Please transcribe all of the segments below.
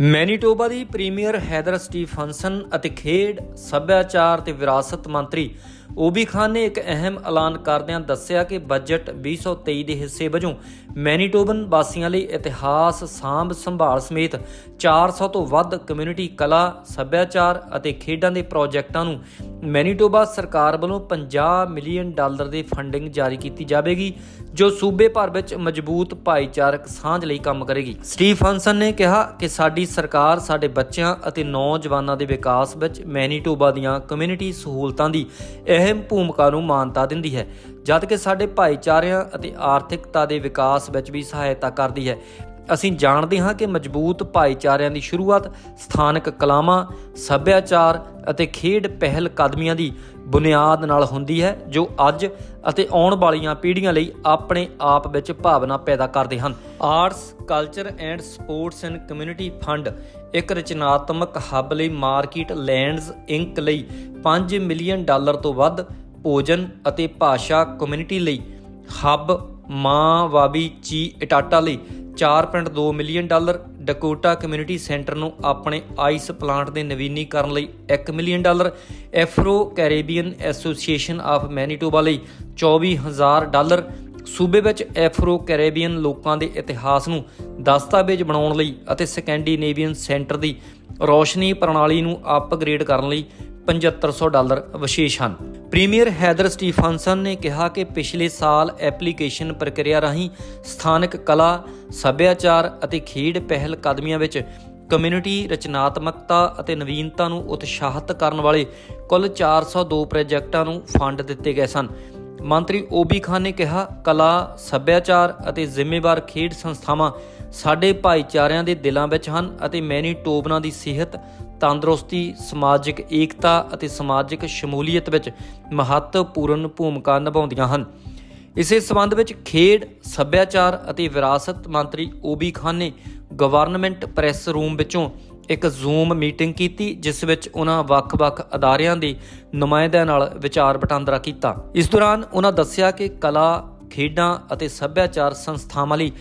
Manitoba ਦੀ premier Haidar Stephenson ਅਤੇ ਖੇਡ ਸੱਭਿਆਚਾਰ ਤੇ ਵਿਰਾਸਤ ਮੰਤਰੀ ਓਬੀ ਖਾਨ ਨੇ ਇੱਕ ਅਹਿਮ ਐਲਾਨ ਕਰਦਿਆਂ ਦੱਸਿਆ ਕਿ ਬਜਟ 2023 ਦੇ ਹਿੱਸੇ ਵਜੋਂ ਮੈਨੀਟੋਬਨ ਵਾਸੀਆਂ ਲਈ ਇਤਿਹਾਸ ਸਾਂਭ ਸੰਭਾਲ ਸਮੇਤ 400 ਤੋਂ ਵੱਧ ਕਮਿਊਨਿਟੀ ਕਲਾ ਸੱਭਿਆਚਾਰ ਅਤੇ ਖੇਡਾਂ ਦੇ ਪ੍ਰੋਜੈਕਟਾਂ ਨੂੰ ਮੈਨੀਟੋਬਾ ਸਰਕਾਰ ਵੱਲੋਂ $50 ਮਿਲੀਅਨ ਦੀ ਫੰਡਿੰਗ ਜਾਰੀ ਕੀਤੀ ਜਾਵੇਗੀ ਜੋ ਸੂਬੇ ਭਰ ਵਿੱਚ ਮਜ਼ਬੂਤ ਭਾਈਚਾਰਕ ਸਾਂਝ ਲਈ ਕੰਮ ਕਰੇਗੀ। ਸਟੀਫਨਸਨ ਨੇ ਕਿਹਾ ਕਿ ਸਾਡੀ ਸਰਕਾਰ ਸਾਡੇ ਬੱਚਿਆਂ ਅਤੇ ਨੌਜਵਾਨਾਂ ਦੇ ਵਿਕਾਸ ਵਿੱਚ ਮੈਨੀਟੋਬਾ ਦੀਆਂ ਕਮਿਊਨਿਟੀ ਸਹੂਲਤਾਂ ਦੀ ਅਹਿਮ ਭੂਮਿਕਾ ਨੂੰ ਮਾਨਤਾ ਦਿੰਦੀ ਹੈ, ਜਦਕਿ ਸਾਡੇ ਭਾਈਚਾਰਿਆਂ ਅਤੇ ਆਰਥਿਕਤਾ ਦੇ ਵਿਕਾਸ ਵਿੱਚ ਵੀ ਸਹਾਇਤਾ ਕਰਦੀ ਹੈ। ਅਸੀਂ ਜਾਣਦੇ ਹਾਂ ਕਿ ਮਜ਼ਬੂਤ ਭਾਈਚਾਰਿਆਂ ਦੀ ਸ਼ੁਰੂਆਤ ਸਥਾਨਕ ਕਲਾਵਾਂ, ਸੱਭਿਆਚਾਰ ਅਤੇ ਖੇਡ ਪਹਿਲ ਕਦਮੀਆਂ ਦੀ ਬੁਨਿਆਦ ਨਾਲ ਹੁੰਦੀ ਹੈ ਜੋ ਅੱਜ ਅਤੇ ਆਉਣ ਵਾਲੀਆਂ ਪੀੜ੍ਹੀਆਂ ਲਈ ਆਪਣੇ ਆਪ ਵਿੱਚ ਭਾਵਨਾ ਪੈਦਾ ਕਰਦੇ ਹਨ। Arts, culture and sports and community fund ਇੱਕ ਰਚਨਾਤਮਕ ਹੱਬ ਲਈ ਮਾਰਕੀਟ ਲੈਂਡਜ਼ ਇੰਕ ਲਈ $5 ਮਿਲੀਅਨ ਤੋਂ ਵੱਧ, ਭੋਜਨ ਅਤੇ ਭਾਸ਼ਾ ਕਮਿਊਨਿਟੀ ਲਈ ਹੱਬ ਮਾਂ ਵਾਬੀ ਚੀ ਇਟਾਟਾ ਲਈ $4.2 ਮਿਲੀਅਨ, ਡਕੋਟਾ ਕਮਿਊਨਿਟੀ ਸੈਂਟਰ ਨੂੰ ਆਪਣੇ ਆਈਸ ਪਲਾਂਟ ਦੇ ਨਵੀਨੀਕਰਨ ਲਈ $1 million, Afro Caribbean association of Manitoba ਲਈ $24,000, ਸੂਬੇ ਵਿੱਚ ਐਫਰੋ ਕੈਰੇਬੀਅਨ ਲੋਕਾਂ ਦੇ ਇਤਿਹਾਸ ਨੂੰ ਦਸਤਾਵੇਜ਼ ਬਣਾਉਣ ਲਈ ਅਤੇ ਸਕੈਂਡੀਨੇਵੀਅਨ ਸੈਂਟਰ ਦੀ ਰੌਸ਼ਨੀ ਪ੍ਰਣਾਲੀ ਨੂੰ ਅਪਗ੍ਰੇਡ ਕਰਨ ਲਈ $7500 ਵਿਸ਼ੇਸ਼ ਹਨ। ਪ੍ਰੀਮੀਅਰ ਹੈਦਰ ਸਟੀਫਨਸਨ ਨੇ ਕਿਹਾ ਕਿ ਪਿਛਲੇ ਸਾਲ ਐਪਲੀਕੇਸ਼ਨ ਪ੍ਰਕਿਰਿਆ ਰਾਹੀਂ ਸਥਾਨਕ ਕਲਾ, ਸੱਭਿਆਚਾਰ ਅਤੇ ਖੇਡ ਪਹਿਲ ਕਦਮੀਆਂ ਵਿੱਚ ਕਮਿਊਨਿਟੀ ਰਚਨਾਤਮਕਤਾ ਅਤੇ ਨਵੀਨਤਾ ਨੂੰ ਉਤਸ਼ਾਹਿਤ ਕਰਨ ਵਾਲੇ ਕੁੱਲ 402 ਪ੍ਰੋਜੈਕਟਾਂ ਨੂੰ ਫੰਡ ਦਿੱਤੇ ਗਏ ਸਨ। ਮੰਤਰੀ ਓਬੀ ਖਾਨ ਨੇ ਕਿਹਾ, ਕਲਾ, ਸੱਭਿਆਚਾਰ ਅਤੇ ਜ਼ਿੰਮੇਵਾਰ ਖੇਡ ਸੰਸਥਾਵਾਂ ਸਾਡੇ ਭਾਈਚਾਰਿਆਂ ਦੇ ਦਿਲਾਂ ਵਿੱਚ ਹਨ ਅਤੇ ਮੈਨੀਟੋਬਨਾਂ ਦੀ ਸਿਹਤ, ਤੰਦਰੁਸਤੀ, ਸਮਾਜਿਕ ਏਕਤਾ ਅਤੇ ਸਮਾਜਿਕ ਸ਼ਮੂਲੀਅਤ ਵਿੱਚ ਮਹੱਤਵਪੂਰਨ ਭੂਮਿਕਾ ਨਿਭਾਉਂਦੀਆਂ ਹਨ। ਇਸੇ ਸੰਬੰਧ ਵਿੱਚ ਖੇਡ, ਸੱਭਿਆਚਾਰ ਅਤੇ ਵਿਰਾਸਤ ਮੰਤਰੀ ਓਬੀ ਖਾਨ ਨੇ ਗਵਰਨਮੈਂਟ ਪ੍ਰੈਸ ਰੂਮ ਵਿੱਚੋਂ ਇੱਕ ਜ਼ੂਮ ਮੀਟਿੰਗ ਕੀਤੀ ਜਿਸ ਵਿੱਚ ਉਹਨਾਂ ਵੱਖ-ਵੱਖ ਅਦਾਰਿਆਂ ਦੇ ਨੁਮਾਇੰਦਿਆਂ ਨਾਲ ਵਿਚਾਰ ਵਟਾਂਦਰਾ ਕੀਤਾ। ਇਸ ਦੌਰਾਨ ਉਹਨਾਂ ਦੱਸਿਆ ਕਿ ਕਲਾ, ਖੇਡਾਂ ਅਤੇ ਸੱਭਿਆਚਾਰ ਸੰਸਥਾਵਾਂ ਲਈ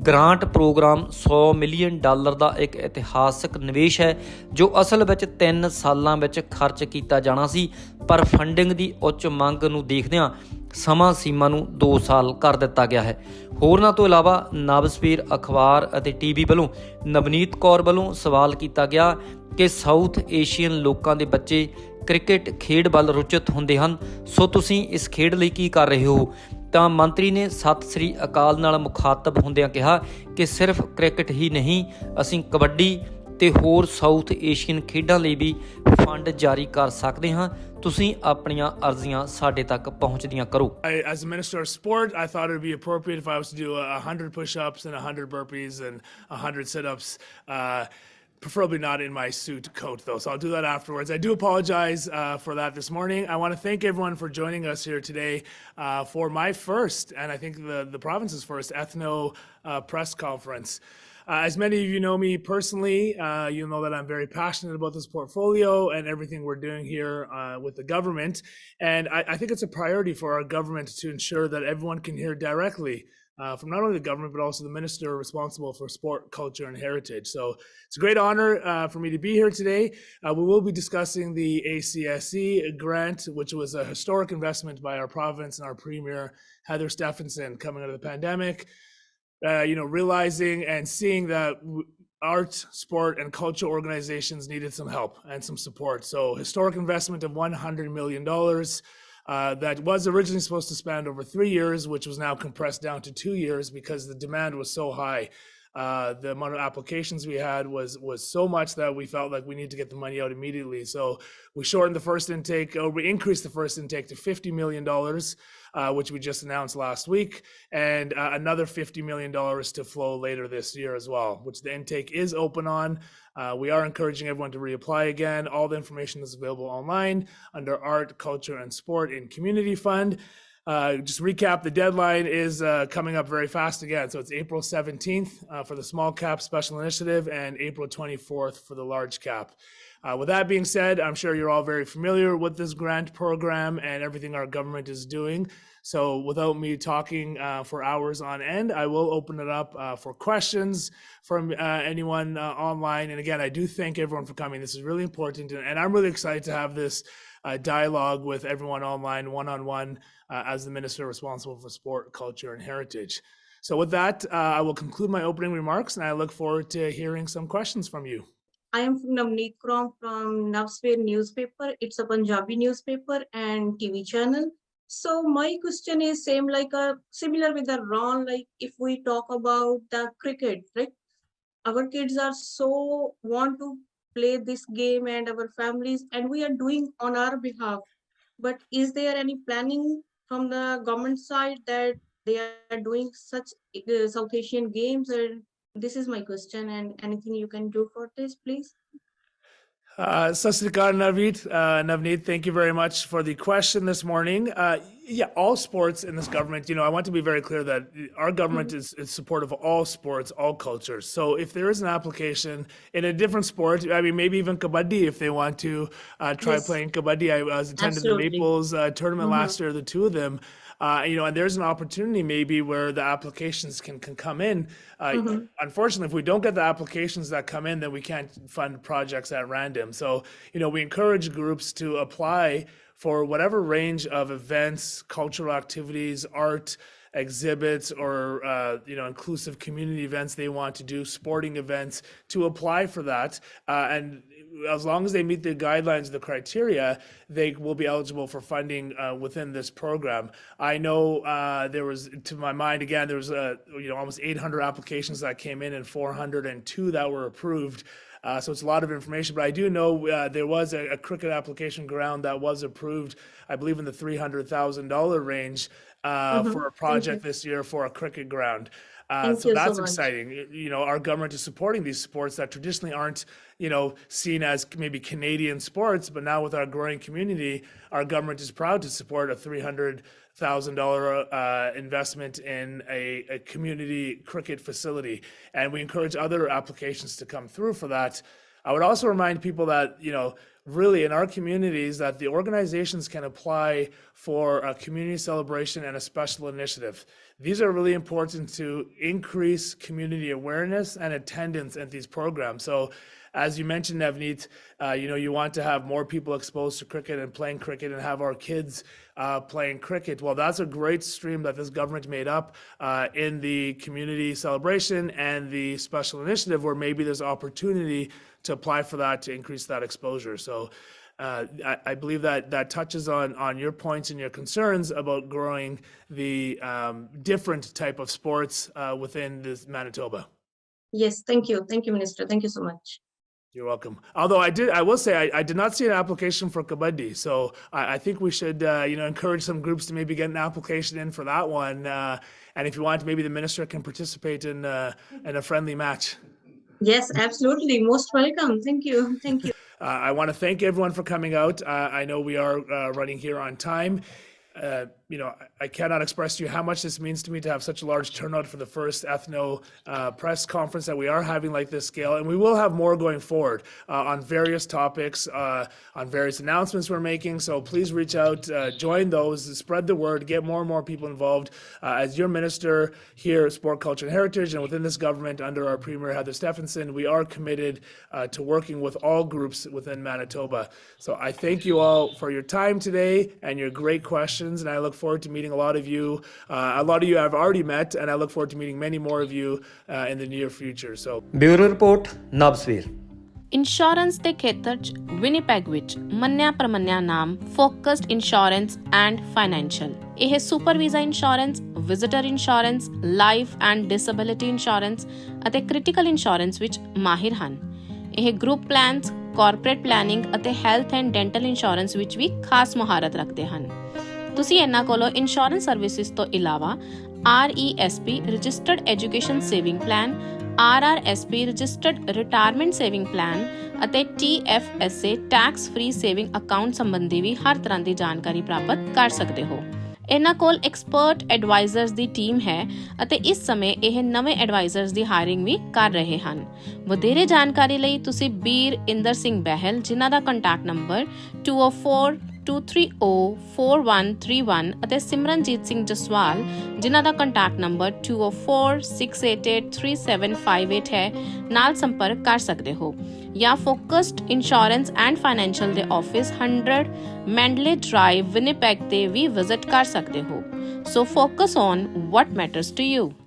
ਗ੍ਰਾਂਟ ਪ੍ਰੋਗਰਾਮ $100 ਮਿਲੀਅਨ ਦਾ ਇੱਕ ਇਤਿਹਾਸਕ ਨਿਵੇਸ਼ ਹੈ ਜੋ ਅਸਲ ਵਿੱਚ 3 ਸਾਲਾਂ ਵਿੱਚ ਖਰਚ ਕੀਤਾ ਜਾਣਾ ਸੀ, ਪਰ ਫੰਡਿੰਗ ਦੀ ਉੱਚ ਮੰਗ ਨੂੰ ਦੇਖਦਿਆਂ ਸਮਾਂ ਸੀਮਾ ਨੂੰ 2 ਸਾਲ ਕਰ ਦਿੱਤਾ ਗਿਆ ਹੈ। ਹੋਰਨਾਂ ਤੋਂ ਇਲਾਵਾ ਨਵਸਵੇਰ ਅਖਬਾਰ ਅਤੇ ਟੀਵੀ ਵੱਲੋਂ ਨਵਨੀਤ ਕੌਰ ਵੱਲੋਂ ਸਵਾਲ ਕੀਤਾ ਗਿਆ ਕਿ ਸਾਊਥ ਏਸ਼ੀਅਨ ਲੋਕਾਂ ਦੇ ਬੱਚੇ ਕ੍ਰਿਕਟ ਖੇਡ ਵੱਲ ਰੁਚਿਤ ਹੁੰਦੇ ਹਨ, ਸੋ ਤੁਸੀਂ ਇਸ ਖੇਡ ਲਈ ਕੀ ਕਰ ਰਹੇ ਹੋ? ਤਾਂ ਮੰਤਰੀ ਨੇ ਸਤਿ ਸ੍ਰੀ ਅਕਾਲ ਨਾਲ ਮੁਖਾਤਬ ਹੁੰਦਿਆਂ ਕਿਹਾ ਕਿ ਸਿਰਫ ਕ੍ਰਿਕਟ ਹੀ ਨਹੀਂ, ਅਸੀਂ ਕਬੱਡੀ ਤੇ ਹੋਰ ਸਾਊਥ ਏਸ਼ੀਅਨ ਖੇਡਾਂ ਲਈ ਵੀ ਫੰਡ ਜਾਰੀ ਕਰ ਸਕਦੇ ਹਾਂ। ਤੁਸੀਂ ਆਪਣੀਆਂ ਅਰਜ਼ੀਆਂ ਸਾਡੇ ਤੱਕ ਪਹੁੰਚਦੀਆਂ ਕਰੋ। As a minister of sport, I thought it would be appropriate if I was to do 100 push-ups and 100 burpees and 100 sit-ups. Preferably not in my suit coat, though, so I'll do that afterwards. I do apologize for that this morning. I want to thank everyone for joining us here today for my first, and I think the province's first, ethno press conference. As many of you know me personally, you know that I'm very passionate about this portfolio and everything we're doing here with the government. And I think it's a priority for our government to ensure that everyone can hear directly from not only the government, but also the minister responsible for sport, culture, and heritage. So it's a great honor for me to be here today. We will be discussing the ACSE grant, which was a historic investment by our province and our premier, Heather Stefanson, coming out of the pandemic. Realizing and seeing that art, sport, and culture organizations needed some help and some support. So historic investment of $100 million. That was originally supposed to span over 3 years, which was now compressed down to 2 years because the demand was so high. The amount of applications we had was so much that we felt like we need to get the money out immediately. So we shortened the first intake, or we increased the first intake to $50 million, which we just announced last week, and another $50 million to flow later this year as well, which the intake is open on. We are encouraging everyone to reapply again. All the information is available online under Art, Culture, and Sport in Community Fund. Just recap, the deadline is coming up very fast again. So it's April 17th for the small cap special initiative and April 24th for the large cap. With that being said, I'm sure you're all very familiar with this grant program and everything our government is doing. So without me talking for hours on end, I will open it up for questions from anyone online. And again, I do thank everyone for coming. This is really important. And I'm really excited to have this dialogue with everyone online, one-on-one, as the minister responsible for sport, culture, and heritage. So with that, I will conclude my opening remarks, and I look forward to hearing some questions from you. I am from Navneet Kaur from Navsver newspaper. It's a Punjabi newspaper and TV channel. So my question is similar with the Ron, like if we talk about the cricket, right? Our kids are so want to play this game and our families, and we are doing on our behalf. But is there any planning from the government side that they are doing such South Asian games? And this is my question, and anything you can do for this, please? Sat Sri Akal, Navneet, thank you very much for the question this morning. Yeah, all sports in this government, I want to be very clear that our government is supportive of all sports, all cultures. So if there is an application in a different sport, I mean, maybe even kabaddi, if they want to try Yes. playing kabaddi. I was attended Absolutely. the Maples tournament last year, the two of them. And there's an opportunity maybe where the applications can come in. Unfortunately, if we don't get the applications that come in, then we can't fund projects at random. So, we encourage groups to apply for whatever range of events, cultural activities, art, exhibits, or inclusive community events they want to do, sporting events, to apply for that. And as long as they meet the guidelines, the criteria, they will be eligible for funding within this program. I know there was, to my mind, again, there was almost 800 applications that came in and 402 that were approved. So it's a lot of information, but I do know there was a cricket application ground that was approved, I believe in the $300,000 range for a project this year for a cricket ground. Thank So you that's so much. exciting. Our government is supporting these sports that traditionally aren't, seen as maybe Canadian sports, but now with our growing community, our government is proud to support a $300,000 investment in a community cricket facility. And we encourage other applications to come through for that. I would also remind people that, really in our communities, that the organizations can apply for a community celebration and a special initiative. These are really important to increase community awareness and attendance at these programs. So as you mentioned, Navneet, you want to have more people exposed to cricket and playing cricket and have our kids playing cricket. Well, that's a great stream that this government made up in the community celebration and the special initiative, where maybe there's opportunity to apply for that to increase that exposure. So I believe that touches on your points and your concerns about growing the different type of sports within this Manitoba. Yes, thank you. Thank you, Minister. Thank you so much. You're welcome. Although I will say I did not see an application for kabaddi, so I think we should encourage some groups to maybe get an application in for that one. And if you want, maybe the minister can participate in a friendly match. Yes, absolutely. Most welcome. Thank you. Thank you. I want to thank everyone for coming out. I know we are running here on time. I cannot express to you how much this means to me to have such a large turnout for the first ethno press conference that we are having like this scale. And we will have more going forward on various topics, on various announcements we're making. So please reach out, join those, spread the word, get more and more people involved. As your minister here at Sport, Culture and Heritage, and within this government under our Premier Heather Stephenson, we are committed to working with all groups within Manitoba. So I thank you all for your time today and your great questions. And I look forward to meeting a lot of you. A lot of you I've already met, and I look forward to meeting many more of you in the near future. So, bureau report ਨਬਸਵੀਰ। Insurance ਦੇ ਖੇਤਰ 'ਚ Winnipeg ਵਿੱਚ ਮੰਨਿਆ ਪ੍ਰਮੰਨਿਆ ਨਾਮ focused insurance and financial. ਇਹ super visa insurance, visitor insurance, life and disability insurance ਅਤੇ ਕ੍ਰਿਟੀਕਲ ਇੰਸ਼ੋਰੈਂਸ ਵਿੱਚ ਮਾਹਿਰ ਹਨ। ਇਹ ਗਰੁੱਪ ਪਲਾਨਸ, ਕਾਰਪੋਰੇਟ ਪਲੈਨਿੰਗ ਅਤੇ ਹੈਲਥ ਐਂਡ ਡੈਂਟਲ ਇੰਸ਼ੋਰੈਂਸ ਵਿੱਚ ਵੀ ਖਾਸ ਮੁਹਾਰਤ ਰੱਖਦੇ ਹਨ। ਤੁਸੀਂ ਇਹਨਾਂ ਕੋਲੋਂ ਇੰਸ਼ੋਰੈਂਸ ਸਰਵਿਸਿਜ਼ ਤੋਂ ਇਲਾਵਾ RESP registered education saving plan, RRSP registered retirement saving plan ਅਤੇ TFSA tax free saving account ਸੰਬੰਧੀ ਵੀ ਹਰ ਤਰ੍ਹਾਂ ਦੀ ਜਾਣਕਾਰੀ ਪ੍ਰਾਪਤ ਕਰ ਸਕਦੇ ਹੋ। ਇਹਨਾਂ ਕੋਲ ਐਕਸਪਰਟ ਐਡਵਾਈਜ਼ਰਸ ਦੀ ਟੀਮ ਹੈ ਅਤੇ ਇਸ ਸਮੇਂ ਇਹ ਨਵੇਂ ਐਡਵਾਈਜ਼ਰਸ ਦੀ ਹਾਇਰਿੰਗ ਵੀ ਕਰ ਰਹੇ ਹਨ। ਵਧੇਰੇ ਜਾਣਕਾਰੀ ਲਈ ਤੁਸੀਂ ਬੀਰ ਇੰਦਰ ਸਿੰਘ ਬਹਿਲ, ਜਿਨ੍ਹਾਂ ਦਾ ਕੰਟੈਕਟ ਨੰਬਰ 2042304131 ਅਤੇ ਸਿਮਰਨਜੀਤ ਸਿੰਘ ਜਸਵਾਲ, ਜਿਨ੍ਹਾਂ ਦਾ ਕੰਟੈਕਟ ਨੰਬਰ 2046883758 ਹੈ, ਨਾਲ ਸੰਪਰਕ ਕਰ ਸਕਦੇ ਹੋ ਜਾਂ ਫੋਕਸਡ ਇੰਸ਼ੋਰੈਂਸ ਐਂਡ ਫਾਈਨੈਂਸ਼ੀਅਲ ਦੇ ਆਫਿਸ 100 ਮੈਂਡਲੇ ਡਰਾਈਵ ਵਿਨੀਪੈਗ ਤੇ ਵੀ ਵਿਜ਼ਿਟ ਕਰ ਸਕਦੇ ਹੋ। So focus on what matters to you.